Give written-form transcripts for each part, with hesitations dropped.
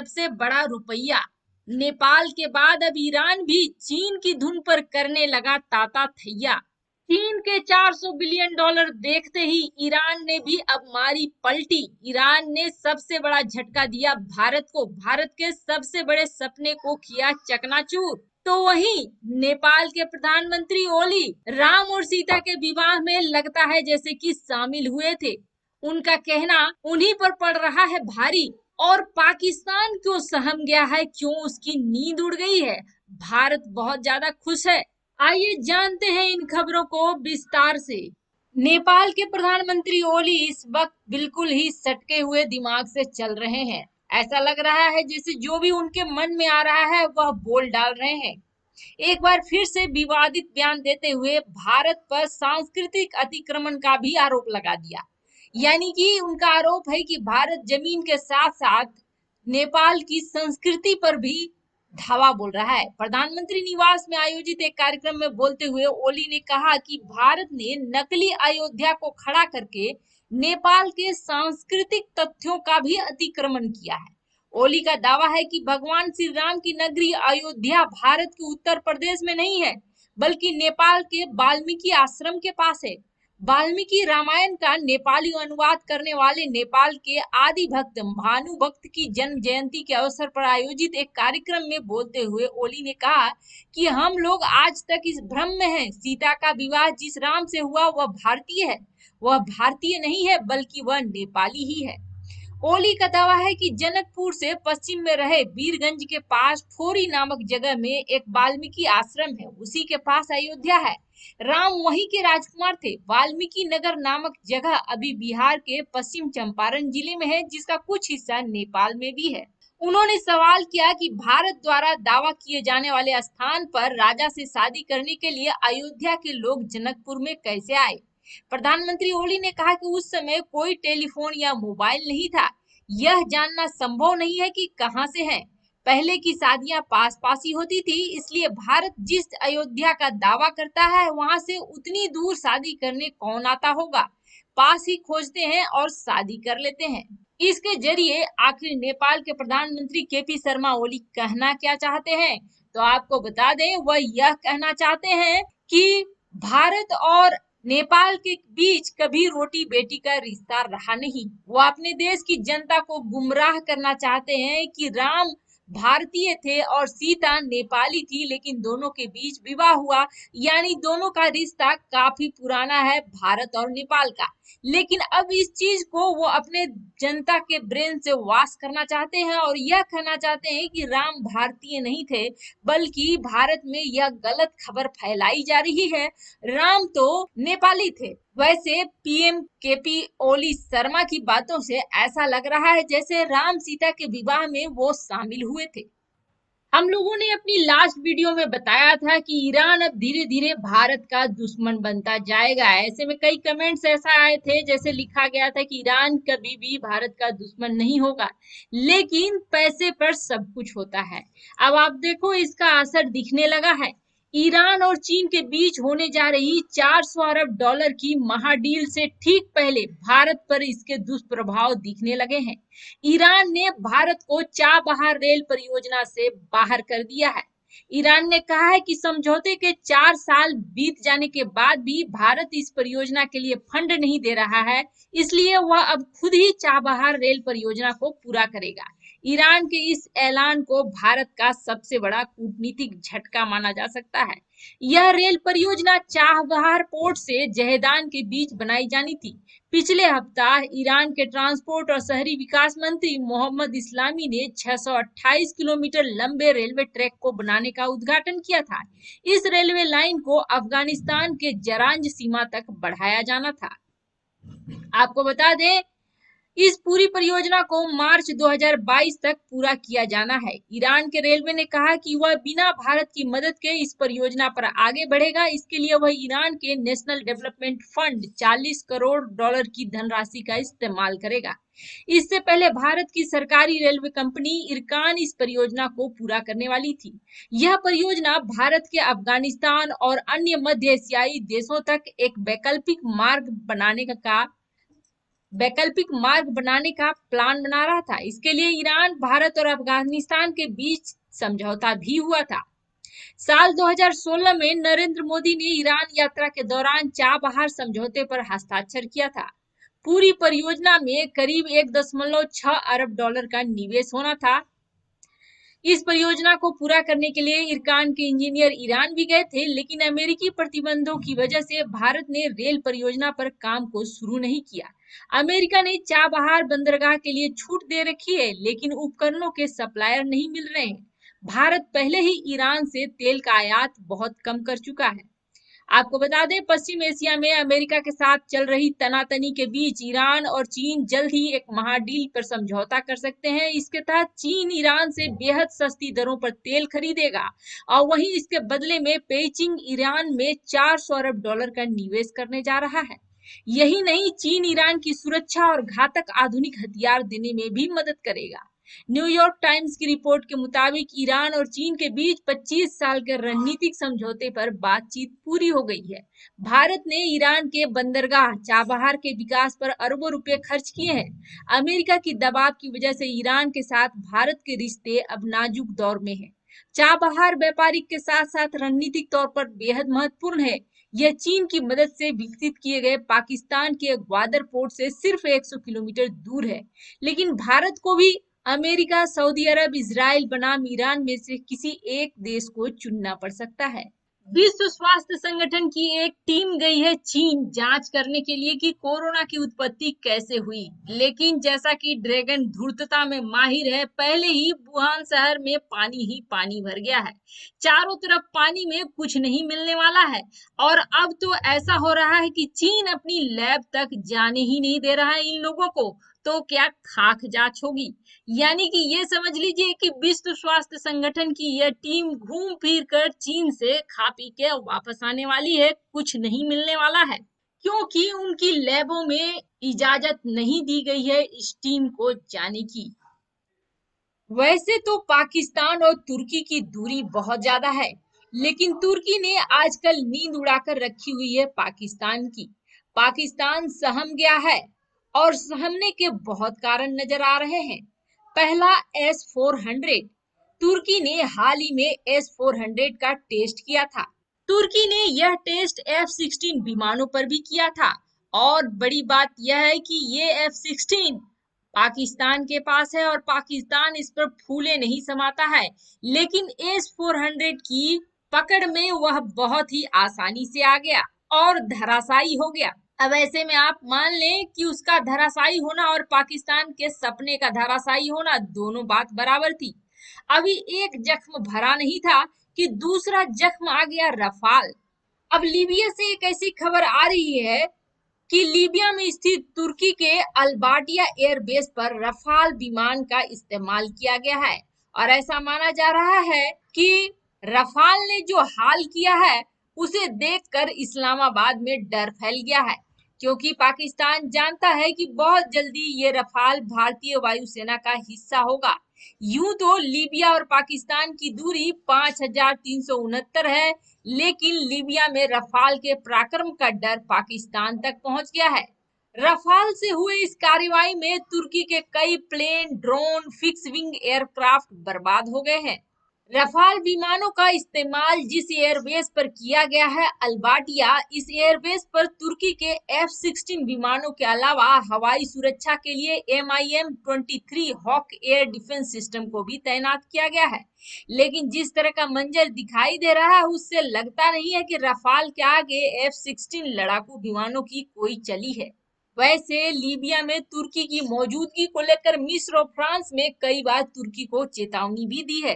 सबसे बड़ा रुपया। नेपाल के बाद अब ईरान भी चीन की धुन पर करने लगा ताता थैया। चीन के 400 बिलियन डॉलर देखते ही ईरान ने भी अब मारी पलटी। ईरान ने सबसे बड़ा झटका दिया भारत को, भारत के सबसे बड़े सपने को किया चकनाचूर। तो वहीं नेपाल के प्रधानमंत्री ओली राम और सीता के विवाह में लगता है जैसे कि शामिल हुए थे। उनका कहना उन्हीं पर पड़ रहा है भारी। और पाकिस्तान क्यों सहम गया है, क्यों उसकी नींद उड़ गई है? भारत बहुत ज्यादा खुश है। आइए जानते हैं इन खबरों को विस्तार से। नेपाल के प्रधानमंत्री ओली इस वक्त बिल्कुल ही सटके हुए दिमाग से चल रहे हैं। ऐसा लग रहा है जैसे जो भी उनके मन में आ रहा है वह बोल डाल रहे हैं। एक बार फिर से विवादित बयान देते हुए भारत पर सांस्कृतिक अतिक्रमण का भी आरोप लगा दिया। यानी कि उनका आरोप है कि भारत जमीन के साथ साथ नेपाल की संस्कृति पर भी धावा बोल रहा है। प्रधानमंत्री निवास में आयोजित एक कार्यक्रम में बोलते हुए ओली ने कहा कि भारत ने नकली अयोध्या को खड़ा करके नेपाल के सांस्कृतिक तथ्यों का भी अतिक्रमण किया है। ओली का दावा है कि भगवान श्री राम की नगरी अयोध्या भारत के उत्तर प्रदेश में नहीं है, बल्कि नेपाल के वाल्मीकि आश्रम के पास है। वाल्मीकि रामायण का नेपाली अनुवाद करने वाले नेपाल के आदि भक्त भानुभक्त की जन्म जयंती के अवसर पर आयोजित एक कार्यक्रम में बोलते हुए ओली ने कहा कि हम लोग आज तक इस भ्रम में हैं, सीता का विवाह जिस राम से हुआ वह भारतीय है। वह भारतीय नहीं है, बल्कि वह नेपाली ही है। ओली का दावा है कि जनकपुर से पश्चिम में रहे वीरगंज के पास ठोरी नामक जगह में एक वाल्मीकि आश्रम है, उसी के पास अयोध्या है। राम वहीं के राजकुमार थे। वाल्मीकि नगर नामक जगह अभी बिहार के पश्चिम चंपारण जिले में है, जिसका कुछ हिस्सा नेपाल में भी है। उन्होंने सवाल किया कि भारत द्वारा दावा किए जाने वाले स्थान पर राजा से शादी करने के लिए अयोध्या के लोग जनकपुर में कैसे आए। प्रधानमंत्री ओली ने कहा कि उस समय कोई टेलीफोन या मोबाइल नहीं था, यह जानना संभव नहीं है कि कहां से हैं। पहले की शादियां पास पास ही होती थी, इसलिए भारत जिस अयोध्या का दावा करता है वहां से उतनी दूर शादी करने कौन आता होगा। पास ही खोजते हैं और शादी कर लेते हैं। इसके जरिए आखिर नेपाल के प्रधानमंत्री केपी शर्मा ओली कहना क्या चाहते हैं? तो आपको बता दें, वह यह कहना चाहते हैं कि भारत और नेपाल के बीच कभी रोटी बेटी का रिश्ता रहा नहीं। वो अपने देश की जनता को गुमराह करना चाहते हैं कि राम भारतीय थे और सीता नेपाली थी, लेकिन दोनों के बीच विवाह हुआ, यानी दोनों का रिश्ता काफी पुराना है भारत और नेपाल का। लेकिन अब इस चीज को वो अपने जनता के ब्रेन से वॉश करना चाहते हैं और यह कहना चाहते हैं कि राम भारतीय नहीं थे, बल्कि भारत में यह गलत खबर फैलाई जा रही है, राम तो नेपाली थे। वैसे पीएम केपी ओली शर्मा की बातों से ऐसा लग रहा है जैसे राम सीता के विवाह में वो शामिल हुए थे। हम लोगों ने अपनी लास्ट वीडियो में बताया था कि ईरान अब धीरे धीरे भारत का दुश्मन बनता जाएगा। ऐसे में कई कमेंट्स ऐसा आए थे जैसे लिखा गया था कि ईरान कभी भी भारत का दुश्मन नहीं होगा, लेकिन पैसे पर सब कुछ होता है। अब आप देखो इसका असर दिखने लगा है। ईरान और चीन के बीच होने जा रही 400 अरब डॉलर की महाडील से ठीक पहले भारत पर इसके दुष्प्रभाव दिखने लगे हैं। ईरान ने भारत को चाबहार रेल परियोजना से बाहर कर दिया है। ईरान ने कहा है कि समझौते के 4 साल बीत जाने के बाद भी भारत इस परियोजना के लिए फंड नहीं दे रहा है, इसलिए वह अब खुद ही चाबहार रेल परियोजना को पूरा करेगा। ईरान के इस ऐलान को भारत का सबसे बड़ा कूटनीतिक झटका माना जा सकता है। यह रेल परियोजना चाबहार पोर्ट से जहेदान के बीच बनाई जानी थी। पिछले हफ्ता ईरान के ट्रांसपोर्ट और शहरी विकास मंत्री मोहम्मद इस्लामी ने 628 किलोमीटर लंबे रेलवे ट्रैक को बनाने का उद्घाटन किया था। इस रेलवे लाइन को अफगानिस्तान के जरांज सीमा तक बढ़ाया जाना था। आपको बता दें, इस पूरी परियोजना को मार्च 2022 तक पूरा किया जाना है। ईरान के रेलवे ने कहा कि वह बिना भारत की मदद के इस परियोजना पर आगे बढ़ेगा। इसके लिए वह ईरान के national development fund 40 crore dollar की धनराशि का इस्तेमाल करेगा। इससे पहले भारत की सरकारी रेलवे कंपनी इरकान इस परियोजना को पूरा करने वाली थी। यह परियोजना भारत के अफगानिस्तान और अन्य मध्य एशियाई देशों तक एक वैकल्पिक मार्ग बनाने का वैकल्पिक मार्ग बनाने का प्लान बना रहा था। इसके लिए ईरान, भारत और अफगानिस्तान के बीच समझौता भी हुआ था। साल 2016 में नरेंद्र मोदी ने ईरान यात्रा के दौरान चाबहार समझौते पर हस्ताक्षर किया था। पूरी परियोजना में करीब 1.6 अरब डॉलर का निवेश होना था। इस परियोजना को पूरा करने के लिए इरकान के इंजीनियर ईरान भी गए थे, लेकिन अमेरिकी प्रतिबंधों की वजह से भारत ने रेल परियोजना पर काम को शुरू नहीं किया। अमेरिका ने चाबहार बंदरगाह के लिए छूट दे रखी है, लेकिन उपकरणों के सप्लायर नहीं मिल रहे हैं। भारत पहले ही ईरान से तेल का आयात बहुत कम कर चुका है। आपको बता दें, पश्चिम एशिया में अमेरिका के साथ चल रही तनातनी के बीच ईरान और चीन जल्द ही एक महाडील पर समझौता कर सकते हैं। इसके तहत चीन ईरान से बेहद सस्ती दरों पर तेल खरीदेगा और वहीं इसके बदले में पेइचिंग ईरान में 400 अरब डॉलर का निवेश करने जा रहा है। यही नहीं, चीन ईरान की सुरक्षा और घातक आधुनिक हथियार देने में भी मदद करेगा। न्यूयॉर्क टाइम्स की रिपोर्ट के मुताबिक ईरान और चीन के बीच 25 साल के रणनीतिक समझौते पर बातचीत पूरी हो गई है। भारत ने ईरान के बंदरगाह चाबहार के विकास पर अरबों रुपए खर्च किए हैं। अमेरिका की दबाव की वजह से ईरान के साथ भारत के रिश्ते अब नाजुक दौर में हैं। चाबहार व्यापारिक के साथ साथ रणनीतिक तौर पर बेहद महत्वपूर्ण है। यह चीन की मदद से विकसित किए गए पाकिस्तान के ग्वादर पोर्ट से सिर्फ 100 किलोमीटर दूर है। लेकिन भारत को भी अमेरिका, सऊदी अरब, इजराइल बनाम ईरान में से किसी एक देश को चुनना पड़ सकता है। विश्व स्वास्थ्य संगठन की एक टीम गई है चीन जांच करने के लिए कि कोरोना की उत्पत्ति कैसे हुई। लेकिन जैसा कि ड्रैगन धूर्तता में माहिर है, पहले ही वुहान शहर में पानी ही पानी भर गया है। चारों तरफ पानी में कुछ नहीं मिलने वाला है और अब तो ऐसा हो रहा है कि चीन अपनी लैब तक जाने ही नहीं दे रहा है इन लोगों को। तो क्या खाक जांच होगी? यानी कि ये समझ लीजिए कि विश्व स्वास्थ्य संगठन की यह टीम घूम फिर कर चीन से खा पी के वापस आने वाली है। कुछ नहीं मिलने वाला है, क्योंकि उनकी लैबों में इजाजत नहीं दी गई है इस टीम को जाने की। वैसे तो पाकिस्तान और तुर्की की दूरी बहुत ज्यादा है, लेकिन तुर्की ने आजकल नींद उड़ाकर रखी हुई है पाकिस्तान की। पाकिस्तान सहम गया है और सहमने के बहुत कारण नजर आ रहे हैं। पहला, S-400। तुर्की ने हाल ही में S-400 का टेस्ट किया था। तुर्की ने यह टेस्ट F-16 विमानों पर भी किया था और बड़ी बात यह है कि ये F-16 पाकिस्तान के पास है और पाकिस्तान इस पर फूले नहीं समाता है। लेकिन S-400 की पकड़ में वह बहुत ही आसानी से आ गया और धराशायी हो गया। अब ऐसे में आप मान लें कि उसका धराशायी होना और पाकिस्तान के सपने का धराशायी होना दोनों बात बराबर थी। अभी एक जख्म भरा नहीं था कि दूसरा जख्म आ गया, रफाल। अब लीबिया से एक ऐसी खबर आ रही है कि लीबिया में स्थित तुर्की के अल्बाटिया एयरबेस पर रफाल विमान का इस्तेमाल किया गया है और ऐसा माना जा रहा है कि रफाल ने जो हाल किया है उसे देखकर इस्लामाबाद में डर फैल गया है, क्योंकि पाकिस्तान जानता है कि बहुत जल्दी ये रफाल भारतीय वायुसेना का हिस्सा होगा। यूं तो लीबिया और पाकिस्तान की दूरी 5369 है, लेकिन लीबिया में रफाल के पराक्रम का डर पाकिस्तान तक पहुंच गया है। रफाल से हुए इस कार्रवाई में तुर्की के कई plane, drone, fix wing aircraft बर्बाद हो गए हैं। रफाल विमानों का इस्तेमाल जिस एयरबेस पर किया गया है, अल्बाटिया, इस एयरबेस पर तुर्की के F-16 विमानों के अलावा हवाई सुरक्षा के लिए MIM-23 hoc air defence system को भी तैनात किया गया है। लेकिन जिस तरह का मंजर दिखाई दे रहा है उससे लगता नहीं है कि रफाल के आगे F-16 लड़ाकू विमानों की कोई चली है। वैसे लीबिया में तुर्की की मौजूदगी को लेकर मिस्र और फ्रांस ने कई बार तुर्की को चेतावनी भी दी है।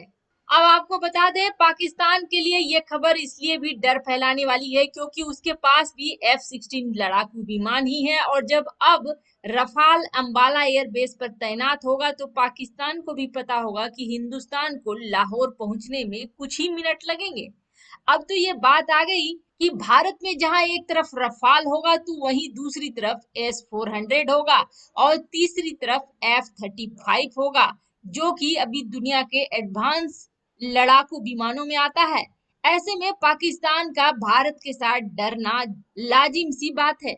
अब आपको बता दें, पाकिस्तान के लिए यह खबर इसलिए भी डर फैलाने वाली है क्योंकि उसके पास भी F-16 लड़ाकू विमान ही है और जब अब रफाल अंबाला एयरबेस पर तैनात होगा तो पाकिस्तान को भी पता होगा कि हिंदुस्तान को लाहौर पहुंचने में कुछ ही मिनट लगेंगे। अब तो ये बात आ गई कि भारत में जहां एक तरफ रफाल होगा तो वहीं दूसरी तरफ S-400 होगा और तीसरी तरफ F-35 होगा, जो कि अभी दुनिया के एडवांस लड़ाकू विमानों में आता है। ऐसे में पाकिस्तान का भारत के साथ डरना लाजिम सी बात है।